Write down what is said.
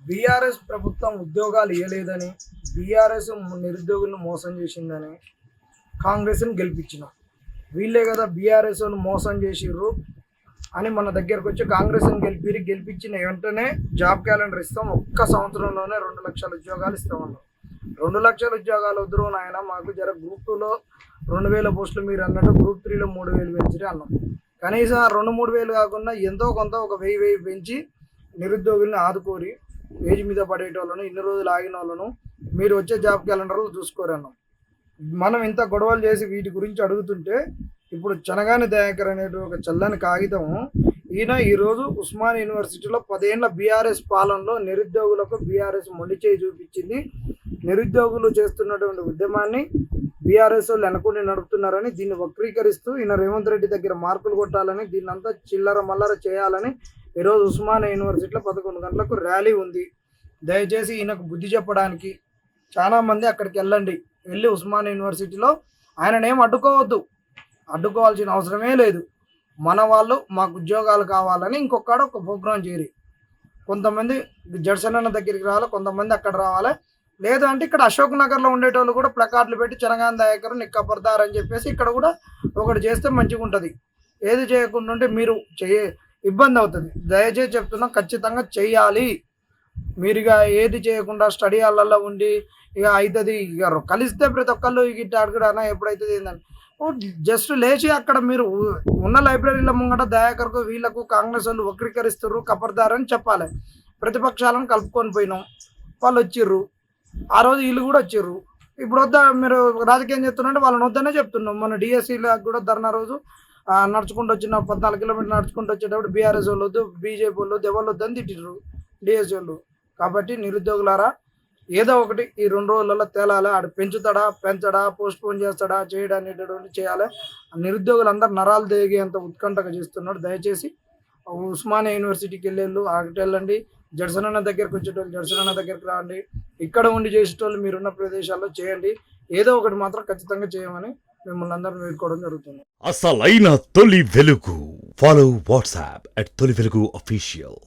BRS ప్రభుత్వం ఉద్యోగాలు ఇవ్వలేదని, బీఆర్ఎస్ నిరుద్యోగులను మోసం చేసిందని కాంగ్రెస్ని గెలిపించిన వీళ్ళే కదా బీఆర్ఎస్ మోసం చేసిర్రు అని మన దగ్గరకు వచ్చి కాంగ్రెస్ని గెలిపించిన వెంటనే జాబ్ క్యాలెండర్ ఇస్తాం, ఒక్క సంవత్సరంలోనే 2 లక్షల ఉద్యోగాలు ఇస్తామన్నాం. 2 లక్షల ఉద్యోగాలు వద్దు నాయన, మాకు జర గ్రూప్ 2లో 2000 పోస్టులు మీరు అన్నట్టు గ్రూప్ 3లో 3000 పెంచితే అన్నాం. కనీసం 2-3 వేలు కాకుండా ఎంతో కొంత ఒక 1000 పెంచి నిరుద్యోగుల్ని ఆదుకోరి, ఏజ్ మీద పడేటోళ్ళను, ఇన్ని రోజులు ఆగిన వాళ్ళను మీరు వచ్చే జాబ్ క్యాలెండర్లో చూసుకోరన్నాం. మనం ఇంత గొడవలు చేసి వీటి గురించి అడుగుతుంటే ఇప్పుడు చనగాని దయాకర్ అనేటు ఒక చల్లని కాగితం ఈయన ఈరోజు ఉస్మాన్ యూనివర్సిటీలో 10 ఏళ్ల బీఆర్ఎస్ పాలనలో నిరుద్యోగులకు బీఆర్ఎస్ మొండి చేయి చూపించింది. నిరుద్యోగులు చేస్తున్నటువంటి ఉద్యమాన్ని బీఆర్ఎస్ వాళ్ళు వెనకుండి నడుపుతున్నారని, దీన్ని వక్రీకరిస్తూ ఈయన రేవంత్ రెడ్డి దగ్గర మార్కులు కొట్టాలని, దీన్నంతా చిల్లర మల్లర చేయాలని ఈరోజు ఉస్మాన్ యూనివర్సిటీలో 11 గంటలకు ర్యాలీ ఉంది. దయచేసి ఈయనకు బుద్ధి చెప్పడానికి చాలామంది అక్కడికి వెళ్ళి ఉస్మాన్ యూనివర్సిటీలో ఆయననేం అడ్డుకోవాల్సిన అవసరమే లేదు. మన వాళ్ళు మాకు ఉద్యోగాలు కావాలని ఇంకొకడ ఒక ప్రోగ్రాం చేరి కొంతమంది జడ్సన్ అన్న దగ్గరికి రావాలి, కొంతమంది అక్కడ రావాలి. లేదు అంటే ఇక్కడ అశోక్ నగర్లో ఉండేటోళ్ళు కూడా ప్లకార్డులు పెట్టి చనగాని దయాకర్ నిక్కపడతారు అని చెప్పేసి ఇక్కడ కూడా ఒకటి చేస్తే మంచిగా ఉంటుంది. ఏది చేయకుండా ఉంటే మీరు ఇబ్బంది అవుతుంది. దయచేసి చెప్తున్నా, ఖచ్చితంగా చెయ్యాలి. మీరు ఇక ఏది చేయకుండా స్టడీ హాల్లో ఉండి ఇక అవుతుంది, ఇక కలిస్తే ప్రతి ఒక్కళ్ళు ఇట్లా అడుగుడానా ఎప్పుడైతుంది ఏందని జస్ట్ లేచి అక్కడ మీరు ఉన్న లైబ్రరీల ముంగట దయాకర్కు వీళ్ళకు కాంగ్రెస్ వాళ్ళు వక్రీకరిస్తుర్రు, కపర్దారని చెప్పాలి. ప్రతిపక్షాలను కలుపుకొని పోయినాం, వాళ్ళు వచ్చిర్రు. ఆ రోజు వీళ్ళు కూడా వచ్చిర్రు. ఇప్పుడు వద్ద మీరు రాజకీయం చెప్తున్నారంటే వాళ్ళని వద్దనే చెప్తున్నాం. మన డిఎస్సీలకు కూడా ధర్నా రోజు నడుచుకుంటూ వచ్చిన 14 కిలోమీటర్లు నడుచుకుంటూ వచ్చేటప్పుడు బీఆర్ఎస్ వాళ్ళు వద్దు, బీజేపీ వాళ్ళు వద్దు, ఎవరు వద్దని తిట్టిర్రు డిఎస్సీ వాళ్ళు. కాబట్టి నిరుద్యోగులారా, ఏదో ఒకటి ఈ 2 రోజులలో తేలాలి. ఆడు పెంచడా, పోస్ట్ పోన్ చేస్తాడా, చేయడాన్ని చేయాలి. నిరుద్యోగులందరూ నరాలు దేగేంత ఉత్కంఠగా చేస్తున్నాడు. దయచేసి ఉస్మానియా యూనివర్సిటీకి వెళ్ళండి. జడ్సన్ అన్న దగ్గరికి వచ్చేటోళ్ళు జడ్సన్ అన్న దగ్గరికి రాండి. ఇక్కడ ఉండి చేసేటోళ్ళు మీరున్న ప్రదేశాల్లో చేయండి. ఏదో ఒకటి మాత్రం ఖచ్చితంగా చేయమని మిమ్మల్ని అందరూ వేడుకోవడం జరుగుతుంది. అసలైన తొలి వెలుగు. ఫాలో వాట్సాప్ @తొలి వెలుగు official.